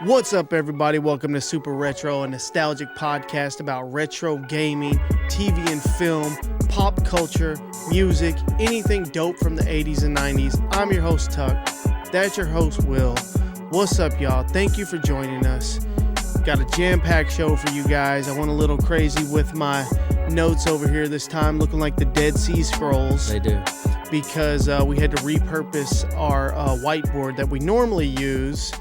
What's up, everybody? Welcome to Super Retro, a nostalgic podcast about retro gaming, TV and film, pop culture, music, anything dope from the 80s and 90s. I'm your host, Tuck. That's your host, Will. What's up, y'all? Thank you for joining us. Got a jam-packed show for you guys. I went a little crazy with my notes over here this time, looking like the Dead Sea Scrolls. They do. Because we had to repurpose our whiteboard that we normally use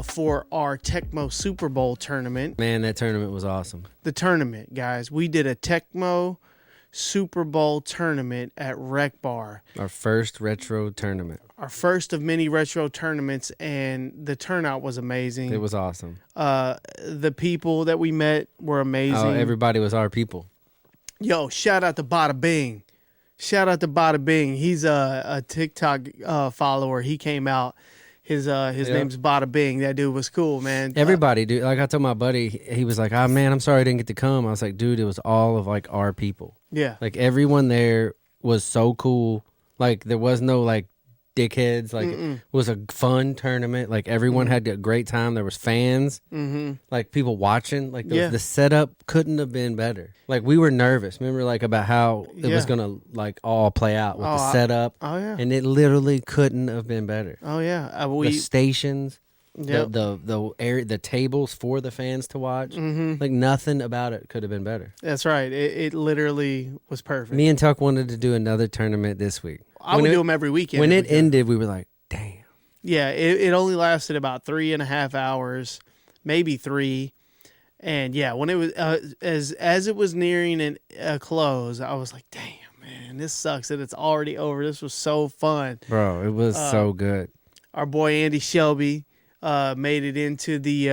for our Tecmo Super Bowl tournament. Man, that tournament was awesome. The tournament, guys. We did a Tecmo Super Bowl tournament at Rec Bar. Our first retro tournament. Our first of many retro tournaments, and the turnout was amazing. It was awesome. The people that we met were amazing. Oh, everybody was our people. Yo, shout out to Bada Bing. Shout out to Bada Bing. He's a TikTok follower. He came out. His name's Bada Bing. That dude was cool, man. Everybody, dude. Like I told my buddy, he was like, "Oh man, I'm sorry I didn't get to come." I was like, "Dude, it was all of like our people." Yeah. Like everyone there was so cool. Like there was no like dickheads. Like it was a fun tournament. Like everyone had a great time. There was fans. Like people watching. Like the setup couldn't have been better. Like we were nervous. Remember like about how it was gonna like all play out with the setup. And it literally couldn't have been better. Oh yeah. The stations. Yep. The tables for the fans to watch. Like nothing about it could have been better. That's right. It literally was perfect. Me and Tuck wanted to do another tournament this week. I would do them every weekend. When it ended, we were like, damn. Yeah, it only lasted about 3.5 hours, maybe 3. And yeah, when it was as it was nearing a close, I was like, damn, man, this sucks that it's already over. This was so fun. Bro, it was so good. Our boy Andy Shelby made it into the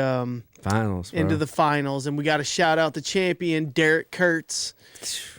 finals, bro. Into the finals, and we got to shout out the champion, Derek Kurtz.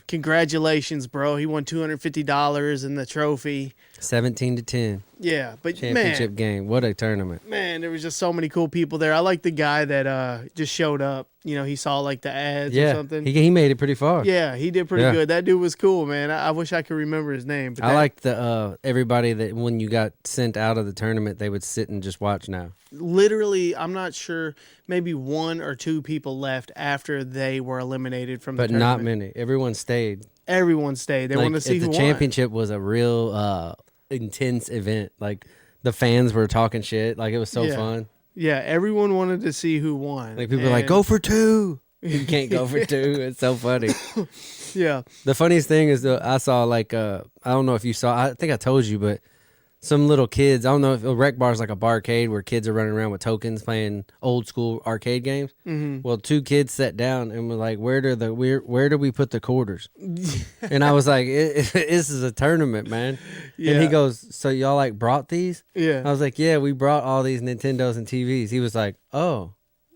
Congratulations, bro. He won $250 in the trophy. 17-10. Yeah, but championship game. What a tournament. Man, there was just so many cool people there. I like the guy that just showed up. You know, he saw like the ads or something. He made it pretty far. Yeah, he did pretty good. That dude was cool, man. I wish I could remember his name. But I like the everybody that when you got sent out of the tournament, they would sit and just watch now. Literally, I'm not sure, maybe 1 or 2 people left after they were eliminated from the tournament. But not many. Everyone stayed. Everyone stayed. They wanted to see who won. The championship was a real intense event. Like the fans were talking shit. Like it was so fun. Yeah, everyone wanted to see who won. Like people were like, go for 2. You can't go for 2. It's so funny. Yeah. The funniest thing is I saw like I don't know if you saw. I think I told you, but some little kids. I don't know if a rec bar is like a barcade where kids are running around with tokens playing old school arcade games. Well, 2 kids sat down and were like, "Where do we put the quarters?" And I was like, "This is a tournament, man." Yeah. And he goes, "So y'all like brought these?" Yeah. I was like, "Yeah, we brought all these Nintendos and TVs." He was like, "Oh."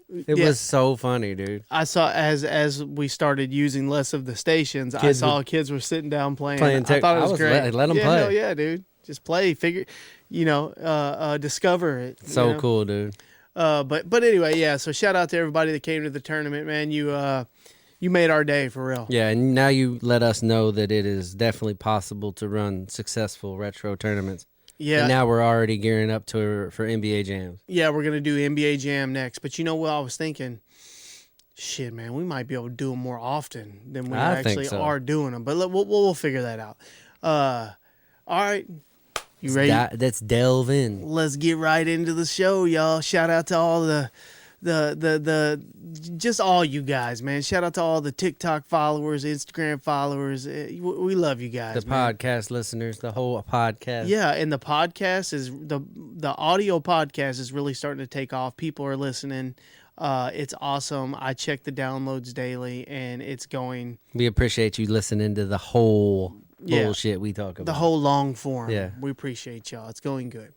It was so funny, dude. I saw as we started using less of the stations, I saw kids were sitting down playing. I thought it was great. Let them play. Hell yeah, dude. Just play, discover it. So cool, dude. But anyway, yeah. So shout out to everybody that came to the tournament, man. You made our day for real. Yeah, and now you let us know that it is definitely possible to run successful retro tournaments. Yeah. And now we're already gearing up for NBA jams. Yeah, we're gonna do NBA Jam next. But you know what I was thinking? Shit, man, we might be able to do them more often than we actually are doing them. But we'll figure that out. All right. You ready? Let's delve in. Let's get right into the show, y'all. Shout out to all the just all you guys, man. Shout out to all the TikTok followers, Instagram followers. We love you guys. The podcast listeners, the whole podcast. Yeah, and the podcast is the audio podcast is really starting to take off. People are listening. It's awesome. I check the downloads daily, and it's going. We appreciate you listening to the whole bullshit we talk about. The whole long form. Yeah. We appreciate y'all. It's going good.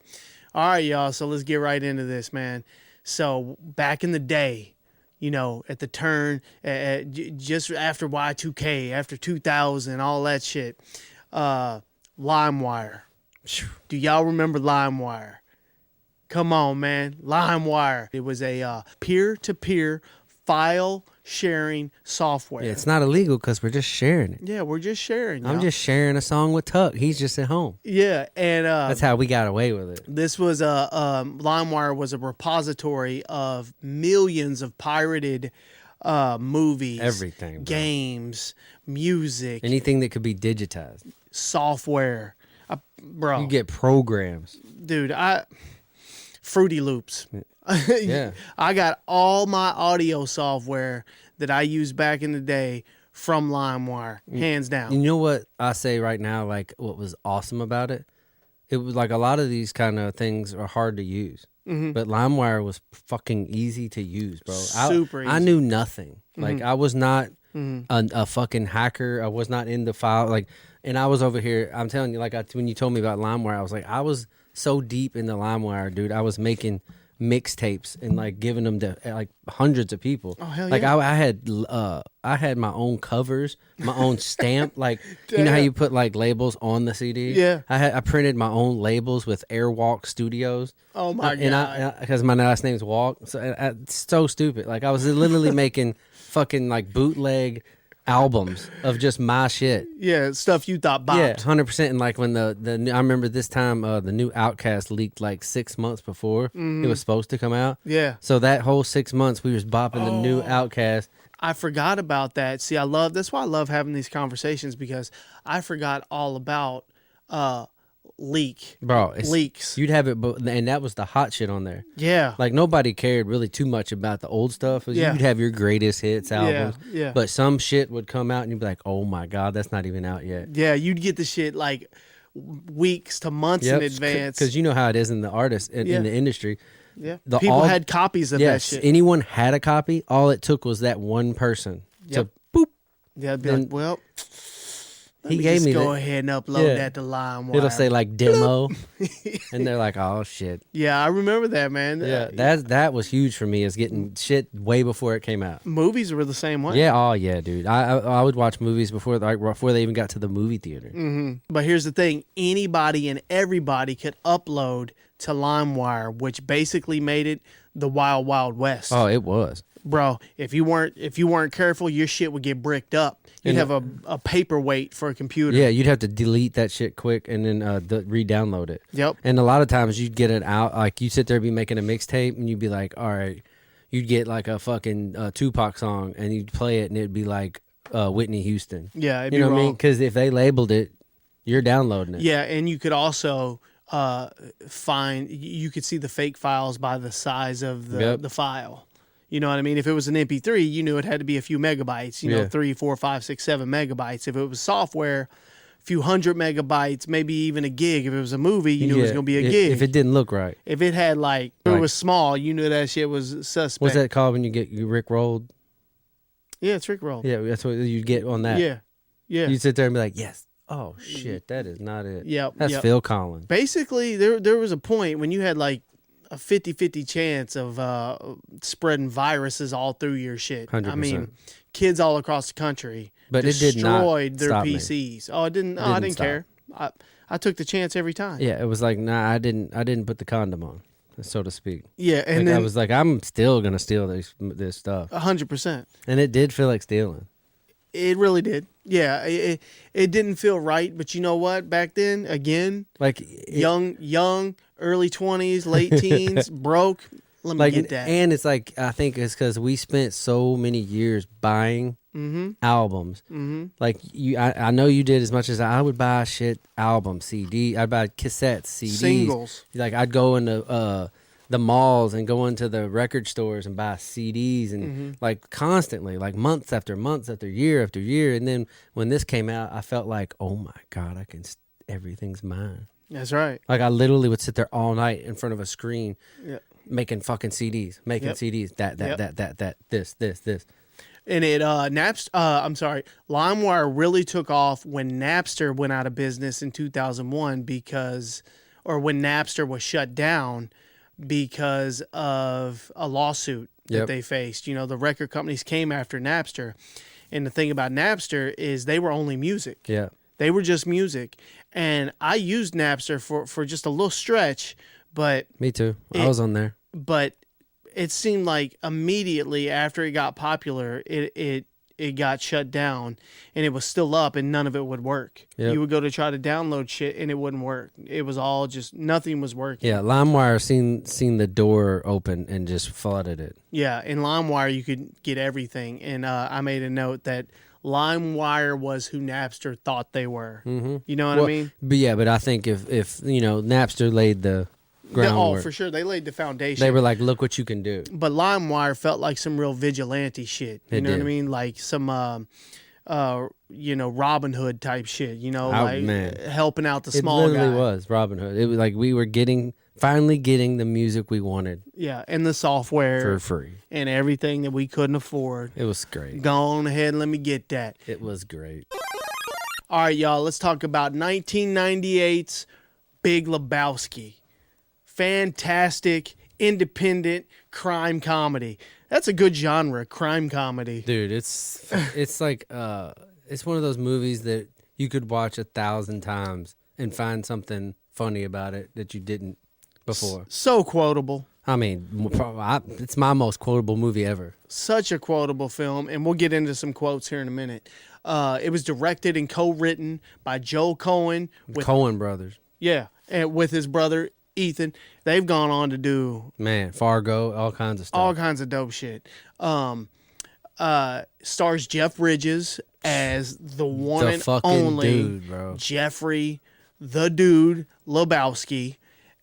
All right, y'all. So let's get right into this, man. So back in the day, at the turn, just after Y2K, after 2000, all that shit, LimeWire. Do y'all remember LimeWire? Come on, man. LimeWire. It was a peer-to-peer file sharing software. Yeah, it's not illegal because we're just sharing it. Yeah, we're just sharing. I'm just sharing a song with Tuck. He's just at home. Yeah, and that's how we got away with it. This was LimeWire was a repository of millions of pirated movies, everything, bro. Games, music, anything that could be digitized, software, bro. You get programs, dude. Fruity Loops. Yeah, I got all my audio software that I used back in the day from LimeWire, hands down. You know what I say right now? Like, what was awesome about it? It was like a lot of these kind of things are hard to use, but LimeWire was fucking easy to use, bro. Super easy. I knew nothing. Like, I was not a fucking hacker. I was not in the file. Like, and I was over here. I'm telling you, like, when you told me about LimeWire, I was like, I was so deep into LimeWire, dude. I was making mixtapes and like giving them to like hundreds of people. Oh hell yeah! Like I had my own covers, my own stamp. Like you know how you put like labels on the CD. Yeah. I printed my own labels with Airwalk Studios. Oh my god! And because my last name's Walk, so it's so stupid. Like I was literally making fucking like bootleg albums of just my shit. Yeah, stuff you thought bopped. Yeah, 100%. And like when the I remember this time the new Outkast leaked like 6 months before it was supposed to come out. Yeah. So that whole 6 months we was bopping the new Outkast. I forgot about that. See, that's why I love having these conversations, because I forgot all about leaks. You'd have it, and that was the hot shit on there. Yeah. Like nobody cared really too much about the old stuff. Yeah. You'd have your greatest hits albums. Yeah. But some shit would come out and you'd be like, oh my God, that's not even out yet. Yeah, you'd get the shit like weeks to months in advance. Because you know how it is in the artist, in the industry. Yeah. People had copies of that shit. Anyone had a copy. All it took was that one person to boop. Yeah, I'd be like, well, he gave me go ahead and upload that to LimeWire. It'll say like demo, and they're like, "Oh shit." Yeah, I remember that, man. Yeah, that was huge for me. Is getting shit way before it came out. Movies were the same way. Yeah, oh yeah, dude. I would watch movies before they even got to the movie theater. Mm-hmm. But here's the thing: anybody and everybody could upload to LimeWire, which basically made it the Wild Wild West. Oh, it was. Bro, if you weren't careful, your shit would get bricked up. You'd have a paperweight for a computer. Yeah, you'd have to delete that shit quick and then re-download it. Yep. And a lot of times you'd get it out, like you sit there be making a mixtape and you'd be like, all right, you'd get like a fucking Tupac song and you'd play it and it'd be like Whitney Houston. Yeah, you know what I mean? Because if they labeled it, you're downloading it. Yeah, and you could also you could see the fake files by the size of the file. You know what I mean? If it was an MP3, you knew it had to be a few megabytes, you know, 3, 4, 5, 6, 7 megabytes. If it was software, a few hundred megabytes, maybe even a gig. If it was a movie, you knew it was going to be a gig. If it didn't look right. If it had if it was small, you knew that shit was suspect. What's that called when you get Rick rolled? Yeah, it's Rick rolled. Yeah, that's what you get on that. Yeah. You'd sit there and be like, yes. Oh, shit, that is not it. Yep. That's Phil Collins. Basically, there was a point when you had like a 50-50 chance of spreading viruses all through your shit. 100%. I mean, kids all across the country destroyed their PCs. Oh, it didn't. I didn't care. I took the chance every time. Yeah, it was like, nah, I didn't put the condom on, so to speak. Yeah, and then I was like, I'm still gonna steal this stuff. 100%. And it did feel like stealing. It really did. Yeah, it didn't feel right, but you know what? Back then, again, like young, early 20s, late teens, broke. Let me get that. And it's like, I think it's because we spent so many years buying albums. Mm-hmm. Like I know you did as much as I would buy shit, album, CD. I'd buy cassettes, CDs, singles. Like I'd go into the malls and go into the record stores and buy CDs and like constantly, like months after year after year. And then when this came out, I felt like, oh my God, everything's mine. That's right. Like I literally would sit there all night in front of a screen making fucking CDs, CDs, this. And it LimeWire really took off when Napster went out of business in 2001 when Napster was shut down because of a lawsuit that they faced. You know, the record companies came after Napster. And the thing about Napster is they were only music. Yeah. They were just music. And I used Napster for just a little stretch, but... Me too. I was on there. But it seemed like immediately after it got popular, it got shut down, and it was still up, and none of it would work. Yep. You would go to try to download shit, and it wouldn't work. It was all just nothing was working. Yeah, LimeWire seen the door open and just flooded it. Yeah, in LimeWire you could get everything, and I made a note that LimeWire was who Napster thought they were. Mm-hmm. You know what I mean? But I think if Napster laid the groundwork, for sure, they laid the foundation. they were like, look what you can do. But LimeWire felt like some real vigilante shit. You know what I mean? Like some, Robin Hood type shit. Helping out the small guy. It literally was Robin Hood. It was like we were finally getting the music we wanted. Yeah, and the software for free and everything that we couldn't afford. It was great. Go on ahead and let me get that. It was great. All right, y'all. Let's talk about 1998's Big Lebowski. Fantastic, independent crime comedy. That's a good genre, crime comedy. Dude, it's like it's one of those movies that you could watch 1,000 times and find something funny about it that you didn't before. So quotable. I mean, it's my most quotable movie ever. Such a quotable film, and we'll get into some quotes here in a minute. It was directed and co-written by Joel Coen. Coen brothers. Yeah, and with his brother Ethan. They've gone on to do Fargo, all kinds of stuff. All kinds of dope shit. Stars Jeff Bridges as the one and only dude, bro. Jeffrey the Dude Lebowski.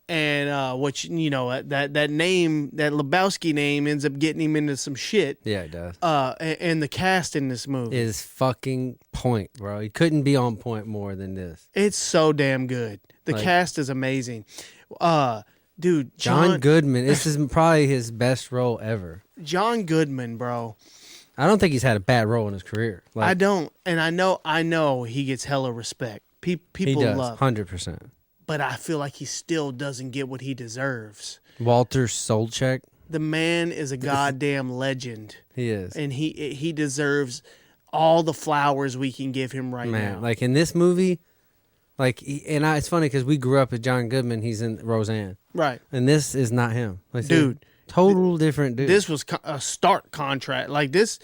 And that name, that Lebowski name, ends up getting him into some shit. Yeah, it does. And the cast in this movie is fucking point, bro. He couldn't be on point more than this. It's so damn good. The cast is amazing. Dude, John Goodman. This is probably his best role ever. John Goodman, bro. I don't think he's had a bad role in his career. I don't, and I know he gets hella respect. People love 100%. But I feel like he still doesn't get what he deserves. Walter Solchek. The man is a goddamn legend. He is. And he deserves all the flowers we can give him right now. Like in this movie, it's funny because we grew up with John Goodman. He's in Roseanne. Right. And this is not him. Dude. Total different dude. This was a stark contrast. Like this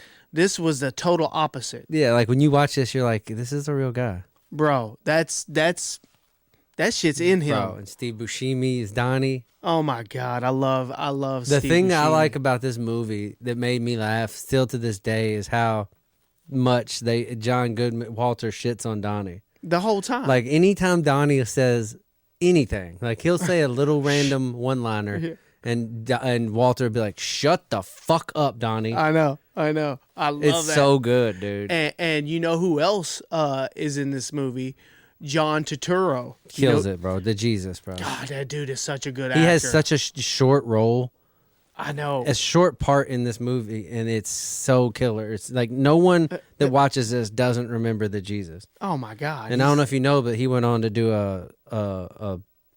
was the total opposite. Yeah, like when you watch this, you're like, this is a real guy. Bro, that shit's in him. Bro, and Steve Buscemi is Donnie. Oh my God, I love the Steve thing Buscemi. I like about this movie that made me laugh still to this day is how much John Goodman, Walter shits on Donnie. The whole time. Like anytime Donnie says anything, like he'll say a little random one-liner and Walter would be like, shut the fuck up, Donnie. I know. I love that. It's so good, dude. And you know who else is in this movie? John Turturro. Kills it, bro. The Jesus, bro. God, that dude is such a good actor. He has such a short role. I know. A short part in this movie, and it's so killer. It's like no one that watches this doesn't remember the Jesus. Oh, my God. And I don't know if you know, but he went on to do a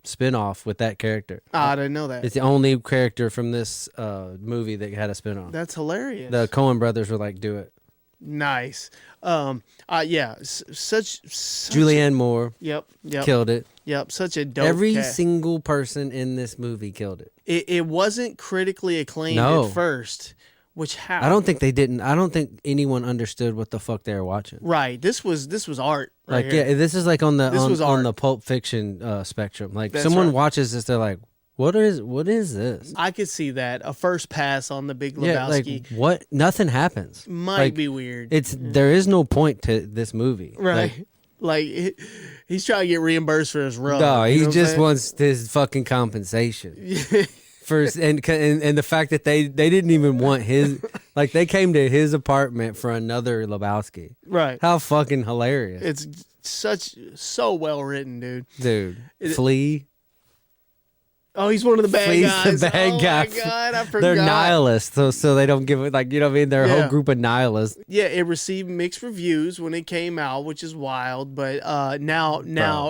spin-off with that character. I didn't know that. It's the only character from this movie that had a spin-off. That's hilarious. The Coen brothers were like, do it. Nice. Such Julianne Moore. Yep. Killed it. Yep. Such a dope Every cast. single person in this movie killed it. It wasn't critically acclaimed at first, which I don't think they didn't. I don't think anyone understood what the fuck they were watching. Right. This was art. Right like here. yeah, this is like on the Pulp Fiction spectrum. Like That's someone right. watches this, they're like, what is this? I could see that. A first pass on the Big Lebowski. Yeah, like what? Nothing happens. Might be weird. There is no point to this movie. Right. Like he's trying to get reimbursed for his run. No, he just wants his fucking compensation. First, and the fact that they didn't even want his, like they came to his apartment for another Lebowski. Right. How fucking hilarious. It's so well written, dude. Flea. Oh, he's one of the bad Flea's guys. The bad guy. Oh my God, I forgot. They're nihilists, so they don't give it, like, you know what I mean? They're a whole group of nihilists. Yeah, it received mixed reviews when it came out, which is wild. But now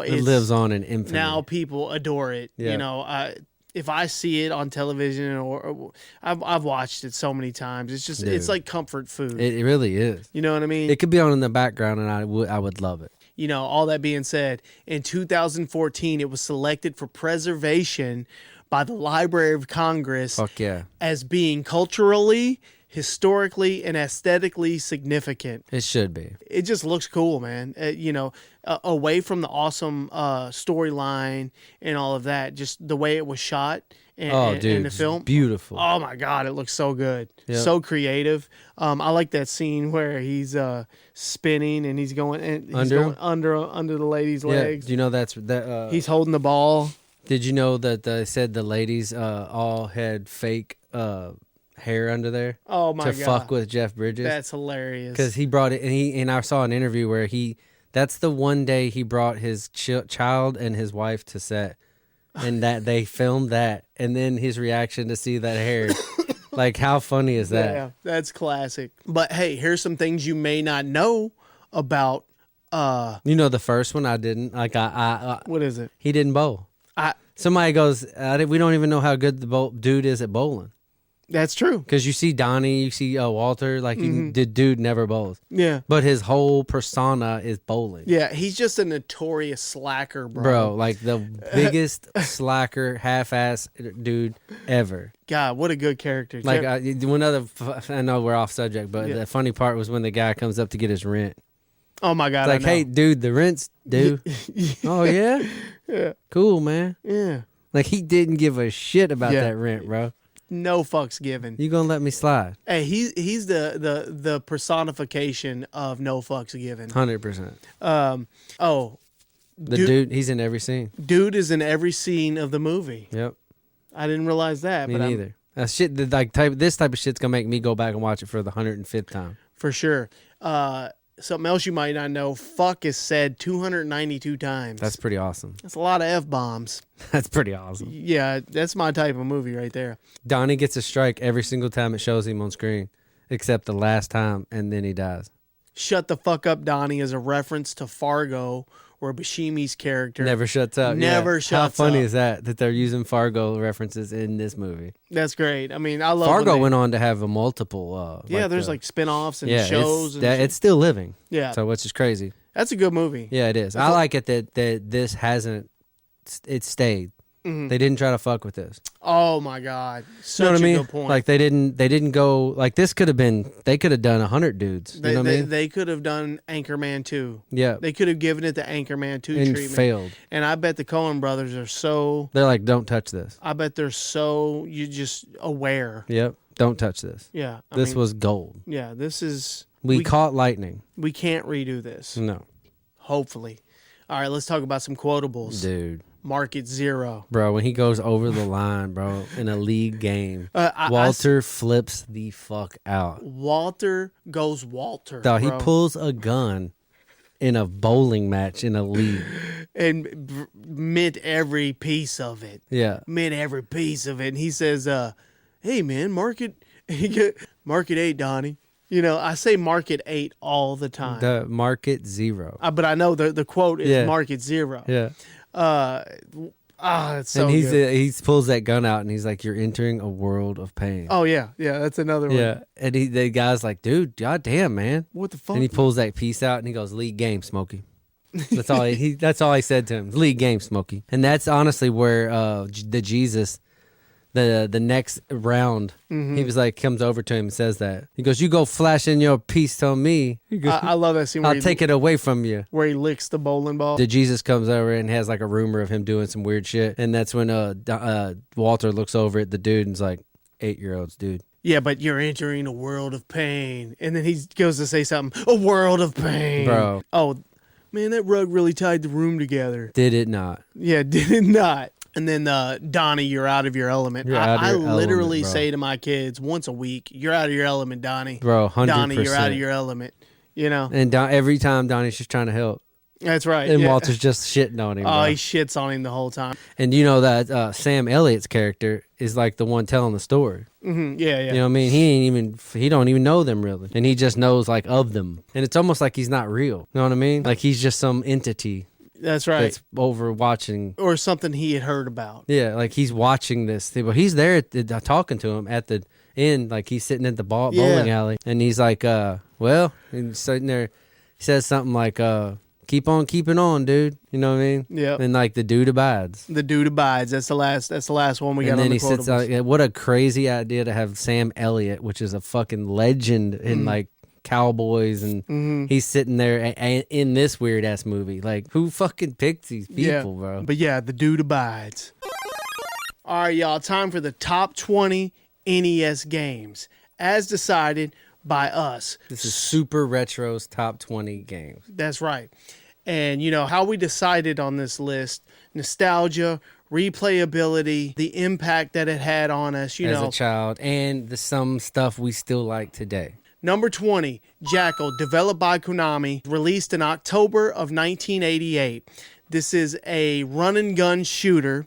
it lives on in infamy. Now people adore it. Yeah. You know, if I see it on television or I've watched it so many times, it's just it's like comfort food. It really is. You know what I mean? It could be on in the background, and I would love it. You know, all that being said, in 2014, it was selected for preservation by the Library of Congress Fuck yeah. as being culturally, historically, and aesthetically significant. It should be. It just looks cool, man. Away from the awesome storyline and all of that, just the way it was shot and in the film. Beautiful. Oh my God, it looks so good. Yep. So creative. I like that scene where he's spinning and he's going under the lady's legs. Do you know that He's holding the ball. Did you know that they said the ladies all had fake hair under there? Oh my God. To fuck with Jeff Bridges. That's hilarious. Because he brought it, and I saw an interview where that's the one day he brought his child and his wife to set, and that they filmed that, and then his reaction to see that hair. Like, how funny is that? Yeah, that's classic. But hey, here's some things you may not know about. The first one I didn't like. I what is it? He didn't bowl. Somebody goes, we don't even know how good the dude is at bowling. That's true. Because you see Donnie, you see Walter, like the dude never bowls. Yeah. But his whole persona is bowling. Yeah, he's just a notorious slacker, bro. Bro, like the biggest slacker, half-ass dude ever. God, what a good character. Like, I know we're off subject, but the funny part was when the guy comes up to get his rent. Oh, my God, It's like, hey, dude, the rent's due. Oh, yeah? Yeah. Cool, man. Yeah. Like, he didn't give a shit about that rent, bro. No fucks given. You gonna let me slide? Hey, he's the personification of no fucks given. 100%. Dude, he's in every scene. Dude is in every scene of the movie. Yep. I didn't realize that. Me neither. This type of shit's gonna make me go back and watch it for the 105th time. For sure. Something else you might not know, fuck is said 292 times. That's pretty awesome. That's a lot of F-bombs. That's pretty awesome. Yeah, that's my type of movie right there. Donnie gets a strike every single time it shows him on screen, except the last time, and then he dies. Shut the fuck up, Donnie is a reference to Fargo, where Buscemi's character never shuts up. Shuts up. How funny is that they're using Fargo references in this movie? That's great. I mean, I love Fargo went on to have a multiple. There's spin-offs and shows. It's still living. Yeah. So which is crazy. That's a good movie. Yeah, it is. I like it that this hasn't. It stayed. Mm-hmm. They didn't try to fuck with this. Oh my God! Such a good point. Like they didn't go like this. They could have done 100 dudes. You know what I mean? They could have done Anchorman 2. Yeah. They could have given it the Anchorman 2 and treatment. Failed. And I bet the Coen brothers are so. They're like, don't touch this. I bet they're so you just aware. Yep. Don't touch this. Yeah. This was gold. Yeah. This is. We caught lightning. We can't redo this. No. Hopefully. All right. Let's talk about some quotables. Dude. Market Zero. Bro, when he goes over the line, bro, in a league game, Walter flips the fuck out. Walter goes Walter. Dog, he pulls a gun in a bowling match in a league. And mint every piece of it. Yeah. Mint every piece of it. And he says, hey, man, market 8, Donnie. You know, I say market 8 all the time. The market 0. But I know the quote is market 0. Yeah. It's so and good. He pulls that gun out and he's like, "You're entering a world of pain." Oh yeah, that's another one. Yeah, and the guy's like, "Dude, goddamn, man, what the fuck?" And he pulls that piece out and he goes, "League game, Smokey." That's all That's all he said to him. League game, Smokey. And that's honestly where the Jesus. The next round, he was like, comes over to him and says that. He goes, "You go flash in your piece on me." He goes, I love that scene. Where I'll take it away from you. Where he licks the bowling ball. The Jesus comes over and has like a rumor of him doing some weird shit. And that's when Walter looks over at the dude and's like, 8-year-olds, dude. Yeah, but you're entering a world of pain. And then he goes to say something, a world of pain. Bro. Oh, man, that rug really tied the room together. Did it not? Yeah, did it not? And then, Donnie, you're out of your element. I literally say to my kids once a week, you're out of your element, Donnie. Bro, 100%. Donnie, you're out of your element. You know? And every time Donnie's just trying to help. That's right. And Walter's just shitting on him. Oh, bro. he shits on him the whole time. And you know that Sam Elliott's character is like the one telling the story. Mm-hmm. Yeah. You know what I mean? He don't even know them really. And he just knows like of them. And it's almost like he's not real. You know what I mean? Like he's just some entity. That's right. That's over watching. Or something he had heard about. Yeah, like he's watching this thing. But he's there talking to him at the end. Like he's sitting at the bowling alley. And he's like, he's sitting there. He says something like, keep on keeping on, dude. You know what I mean? Yeah. And like the dude abides. The dude abides. That's the last one we got And on then the he sits out. quotables. What a crazy idea to have Sam Elliott, which is a fucking legend in like Cowboys, and he's sitting there in this weird ass movie. Like, who fucking picked these people, bro? But yeah, the dude abides. All right, y'all. Time for the top 20 NES games, as decided by us. This is Super Retro's top 20 games. That's right. And you know how we decided on this list: nostalgia, replayability, the impact that it had on us. As a child, and some stuff we still like today. Number 20, Jackal, developed by Konami, released in October of 1988. This is a run and gun shooter.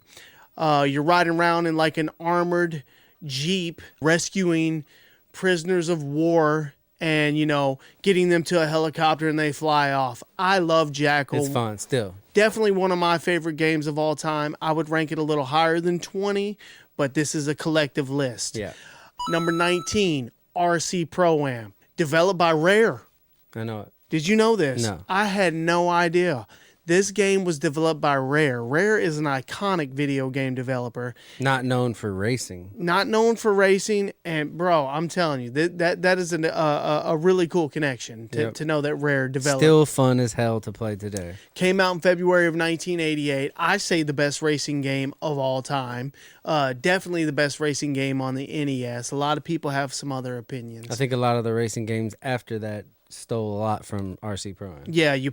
You're riding around in like an armored Jeep, rescuing prisoners of war and, you know, getting them to a helicopter and they fly off. I love Jackal. It's fun still. Definitely one of my favorite games of all time. I would rank it a little higher than 20, but this is a collective list. Yeah. Number 19, RC Pro-Am, developed by Rare. I know it. Did you know this? No. I had no idea. This game was developed by Rare. Rare is an iconic video game developer. Not known for racing. Not known for racing. And, bro, I'm telling you, that is a really cool connection to know that Rare developed. Still fun as hell to play today. Came out in February of 1988. I say the best racing game of all time. Definitely the best racing game on the NES. A lot of people have some other opinions. I think a lot of the racing games after that stole a lot from RC Pro-Am. Yeah, you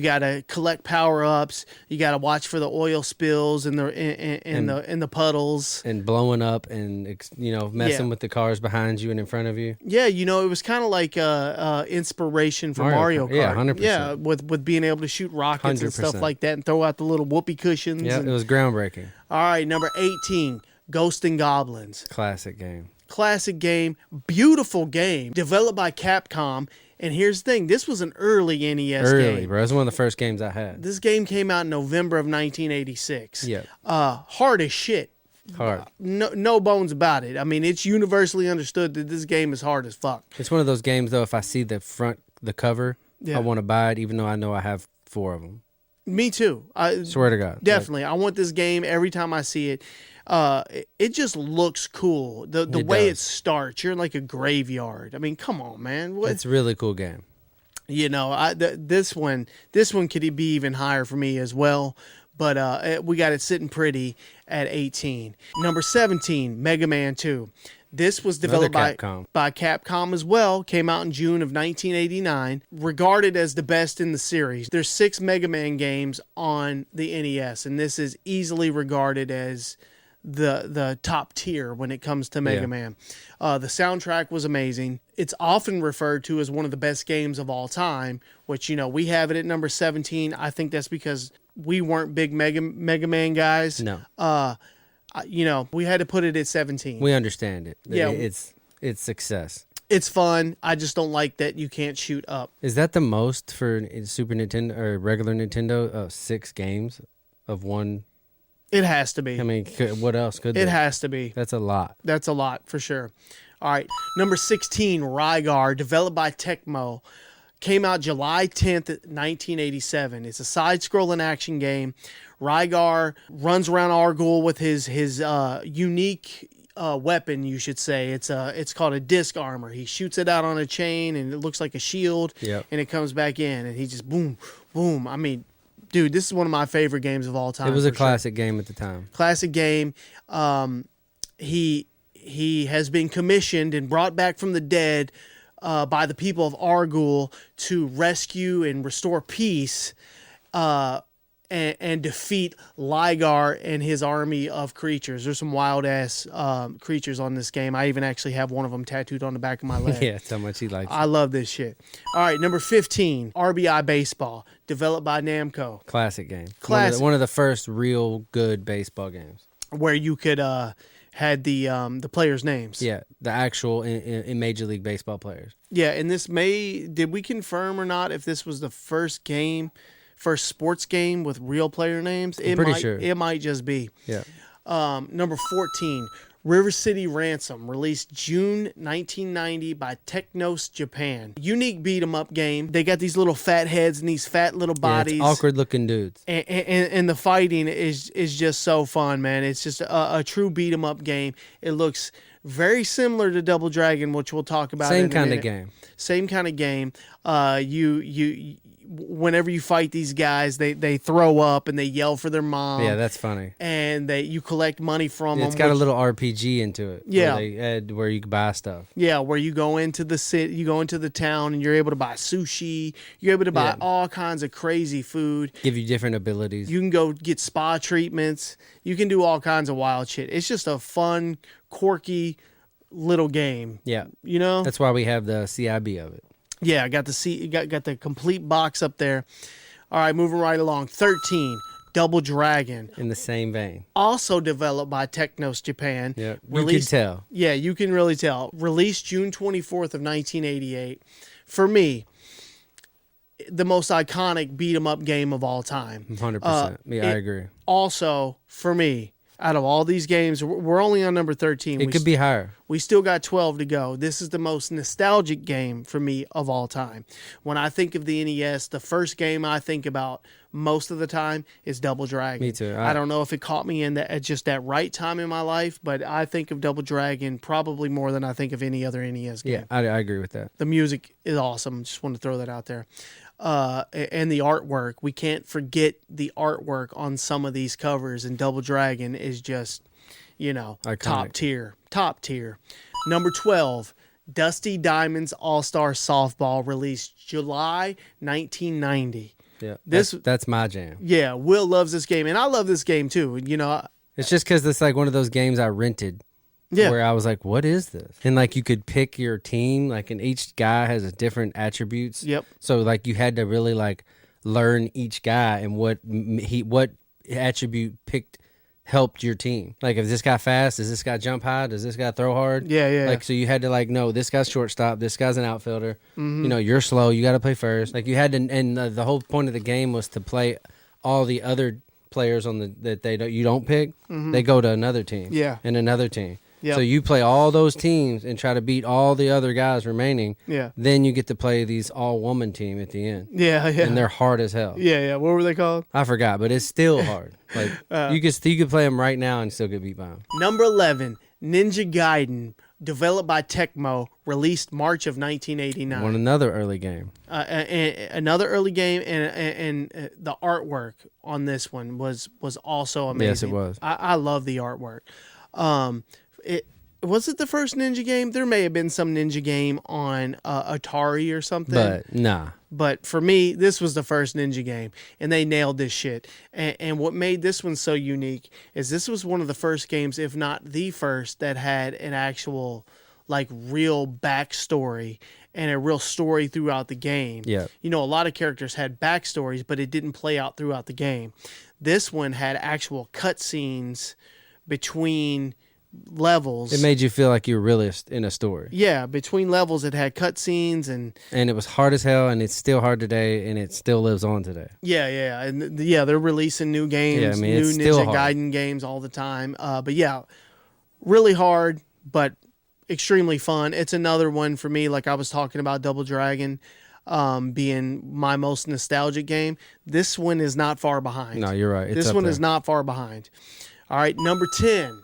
gotta collect power ups. You gotta watch for the oil spills and the puddles And blowing up and messing with the cars behind you and in front of you. Yeah, you know, it was kind of like inspiration for Mario Kart. Yeah, 100%. Yeah, with being able to shoot rockets 100%. and stuff like that and throw out the little whoopee cushions. Yeah, it was groundbreaking. All right, number 18, Ghosts and Goblins. Classic game. Classic game, beautiful game, developed by Capcom. And here's the thing, this was an early NES game. Early, bro. It was one of the first games I had. This game came out in November of 1986. Yeah. Hard as shit. Hard. No bones about it. I mean, it's universally understood that this game is hard as fuck. It's one of those games, though, if I see the cover, Yeah. I want to buy it, even though I know I have 4 of them. Me too. I Swear to God. definitely. I want this game every time I see it. It just looks cool. The way it starts, you're in like a graveyard. I mean, come on, man. It's a really cool game. You know, this one could be even higher for me as well. But we got it sitting pretty at 18. Number 17, Mega Man 2. This was developed by Capcom as well. Came out in June of 1989. Regarded as the best in the series. There's 6 Mega Man games on the NES, and this is easily regarded as the top tier when it comes to Mega Man. The soundtrack was amazing. It's often referred to as one of the best games of all time, which, you know, we have it at number 17. I think that's because we weren't big Mega Man guys. No. You know, we had to put it at 17. We understand it. Yeah. It's success. It's fun. I just don't like that you can't shoot up. Is that the most for Super Nintendo or regular Nintendo? 6 games of one? It has to be. I mean, what else could there? It has to be. That's a lot. That's a lot for sure. All right. Number 16, Rygar, developed by Tecmo. Came out July 10th, 1987. It's a side-scrolling action game. Rygar runs around Argul with his unique weapon, you should say. It's called a disc armor. He shoots it out on a chain, and it looks like a shield, and it comes back in, and he just boom, boom. I mean, dude, this is one of my favorite games of all time. It was a classic game at the time. Classic game. He has been commissioned and brought back from the dead by the people of Argul to rescue and restore peace and defeat Ligar and his army of creatures. There's some wild-ass creatures on this game. I even actually have one of them tattooed on the back of my leg. Yeah, that's how much he likes it. I love this shit. All right, number 15, RBI Baseball, developed by Namco. Classic game. Classic. One of the first real good baseball games. Where you could had the players' names. Yeah, the actual in Major League Baseball players. Yeah, and did we confirm or not if this was the first sports game with real player names? I'm pretty sure. It might just be. Yeah. Number 14, River City Ransom, released June 1990 by Technos Japan. Unique beat 'em up game. They got these little fat heads and these fat little bodies. It's awkward looking dudes. And the fighting is just so fun, man. It's just a true beat 'em up game. It looks very similar to Double Dragon, which we'll talk about. Same kind of game. Same kind of game. Whenever you fight these guys, they throw up and they yell for their mom. Yeah, that's funny. And you collect money from them. It's got a little RPG into it. Yeah, where you can buy stuff. Yeah, where you go into the city, you go into the town, and you're able to buy sushi. You're able to buy all kinds of crazy food. Give you different abilities. You can go get spa treatments. You can do all kinds of wild shit. It's just a fun, quirky little game. Yeah, you know. That's why we have the CIB of it. Yeah, I got the complete box up there. All right, moving right along. 13, Double Dragon. In the same vein. Also developed by Technos Japan. Yeah, you can tell. Yeah, you can really tell. Released June 24th of 1988. For me, the most iconic beat-em-up game of all time. 100%. I agree. Also, for me, out of all these games, we're only on number 13. It could be higher. We still got 12 to go. This is the most nostalgic game for me of all time. When I think of the NES, the first game I think about most of the time is Double Dragon. Me too. I don't know if it caught me at just that right time in my life, but I think of Double Dragon probably more than I think of any other NES game. Yeah, I agree with that. The music is awesome. Just want to throw that out there. And the artwork. We can't forget the artwork on some of these covers, and Double Dragon is just, iconic. Top tier. Number 12, Dusty Diamonds All-Star Softball, released July 1990. Yeah, that's my jam. Yeah, Will loves this game, and I love this game too. It's just because it's like one of those games I rented. Yeah. Where I was like, what is this? And like you could pick your team, and each guy has a different attributes. Yep. So like you had to really learn each guy and what attribute helped your team. Like, is this guy fast? Does this guy jump high? Does this guy throw hard? Yeah. So you had to no, this guy's shortstop. This guy's an outfielder. Mm-hmm. You're slow. You got to play first. Like you had to, and the whole point of the game was to play all the other players you don't pick. Mm-hmm. They go to another team. Yeah. And another team. Yep. So you play all those teams and try to beat all the other guys remaining. Yeah. Then you get to play these all-woman team at the end. Yeah. And they're hard as hell. Yeah. What were they called? I forgot, but it's still hard. You could play them right now and still get beat by them. Number 11, Ninja Gaiden, developed by Tecmo, released March of 1989. Another early game. Another early game, and the artwork on this one was also amazing. Yes, it was. I love the artwork. Was it the first Ninja game? There may have been some Ninja game on Atari or something. But nah. But for me, this was the first Ninja game, and they nailed this shit. And what made this one so unique is this was one of the first games, if not the first, that had an actual, real backstory and a real story throughout the game. Yeah. A lot of characters had backstories, but it didn't play out throughout the game. This one had actual cutscenes between levels. It made you feel like you were really in a story. Yeah, between levels it had cutscenes and it was hard as hell, and it's still hard today, and it still lives on today. Yeah, and they're releasing new games, new Ninja Gaiden games all the time. But yeah, really hard, but extremely fun. It's another one for me, like I was talking about Double Dragon being my most nostalgic game. This one is not far behind. No, you're right. This one is not far behind. All right, number 10.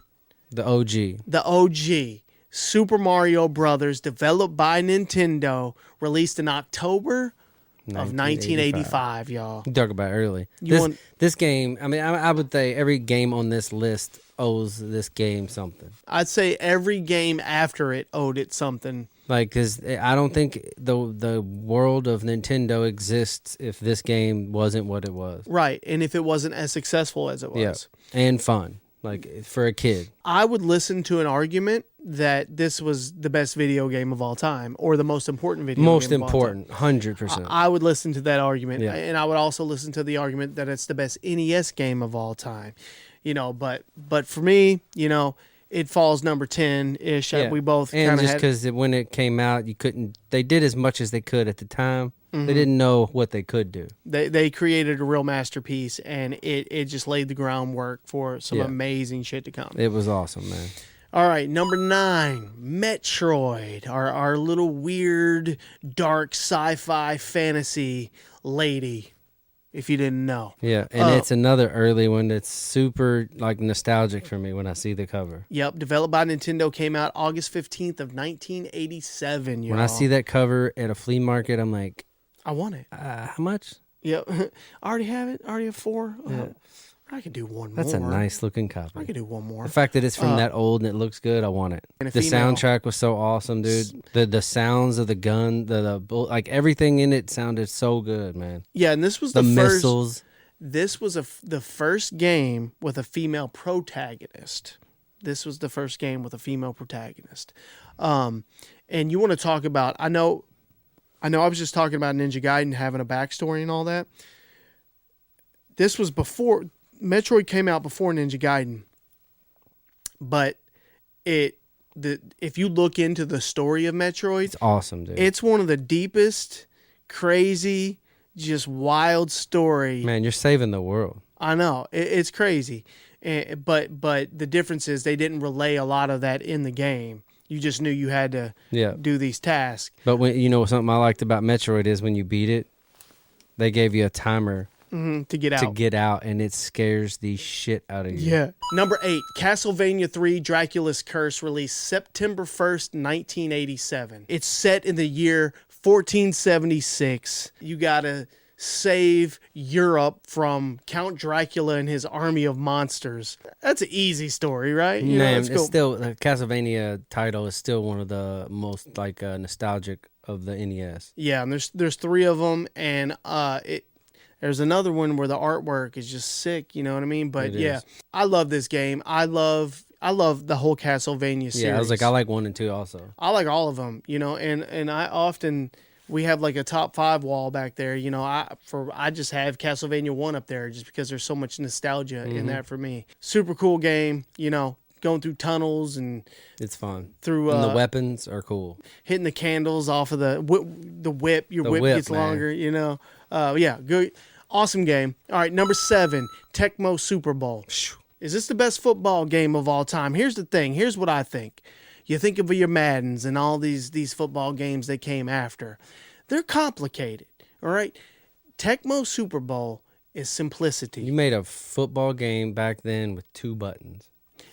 The OG. The OG. Super Mario Brothers, developed by Nintendo, released in October of 1985, y'all. You talk about early. This game, I would say every game on this list owes this game something. I'd say every game after it owed it something. Because I don't think the world of Nintendo exists if this game wasn't what it was. Right, and if it wasn't as successful as it was. Yeah, and fun. For a kid. I would listen to an argument that this was the best video game of all time, or the most important video game of all time. Most important, 100%. I would listen to that argument, yeah. And I would also listen to the argument that it's the best NES game of all time. But for me, it falls number 10-ish. Yeah. We both and just because when it came out, they did as much as they could at the time. Mm-hmm. They didn't know what they could do. They created a real masterpiece, and it just laid the groundwork for some amazing shit to come. It was awesome, man. All right, number 9, Metroid, our little weird, dark sci-fi fantasy lady, if you didn't know. Yeah, and it's another early one that's super like nostalgic for me when I see the cover. Yep, developed by Nintendo, came out August 15th of 1987, y'all. When I see that cover at a flea market, I'm like, I want it. how much? Yep, I already have it. I already have 4. Yeah. I could do one That's more. a nice looking copy. I could do one more. The fact that it's from that old and it looks good, I want it. And a The female. soundtrack was so awesome, dude. The sounds of the gun, like everything in it sounded so good, man. Yeah, and this was The the first. missiles. This was the first game with a female protagonist. This was the first game with a female protagonist. And you want to talk about? I know. I was just talking about Ninja Gaiden having a backstory and all that. This was before Metroid came out before Ninja Gaiden, but if you look into the story of Metroid, It's awesome, dude. it's one of the deepest, crazy, just wild story. Man, you're saving the world. I know it's crazy, but the difference is they didn't relay a lot of that in the game. You just knew you had to do these tasks. But when something I liked about Metroid is when you beat it, they gave you a timer to get out. to get out, and it scares the shit out of you. Yeah. Number 8, Castlevania 3 Dracula's Curse, released September 1st, 1987. It's set in the year 1476. You gotta save Europe from Count Dracula and his army of monsters. That's an easy story, right? You know, Man, let's it's go. still the Castlevania title is still one of the most like nostalgic of the NES. Yeah, and there's 3 of them, and there's another one where the artwork is just sick, you know what I mean? But It yeah, is. I love this game. I love the whole Castlevania series. Yeah, I was like, I like 1 and 2 also. I like all of them, and I often, we have like a top 5 wall back there, I just have Castlevania 1 up there just because there's so much nostalgia in that for me. Super cool game, going through tunnels and It's fun. through And the weapons are cool. hitting the candles off of the whip. Your The whip whip, gets man. longer, yeah, good. Awesome game. All right, number 7, Tecmo Super Bowl. Is this the best football game of all time? Here's the thing. Here's what I think. You think of your Maddens and all these football games that came after. They're complicated, all right? Tecmo Super Bowl is simplicity, You made a football game back then with 2 buttons.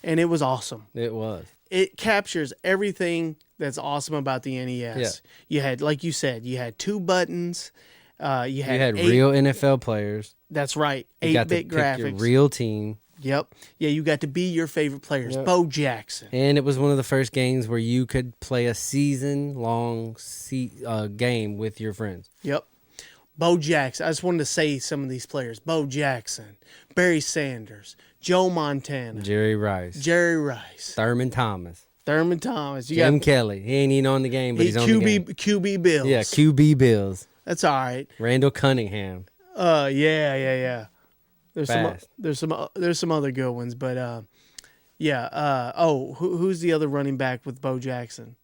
and it was awesome. It was. It captures everything that's awesome about the NES. Yeah. You had, like you said, you had 2 buttons. You had eight, real NFL players. That's right. You got to 8-bit pick graphics. your real team. Yep. Yeah, you got to be your favorite players. Yep. Bo Jackson. And it was one of the first games where you could play a season-long game with your friends. Yep. Bo Jackson. I just wanted to say some of these players. Bo Jackson, Barry Sanders, Joe Montana, Jerry Rice, Jerry Rice, Thurman Thomas, You Jim got Kelly. He ain't even on the game, but he's on the game. QB Bills. Yeah, QB Bills. That's all right. Randall Cunningham. Yeah. Fast. There's some other good ones, but who's the other running back with Bo Jackson?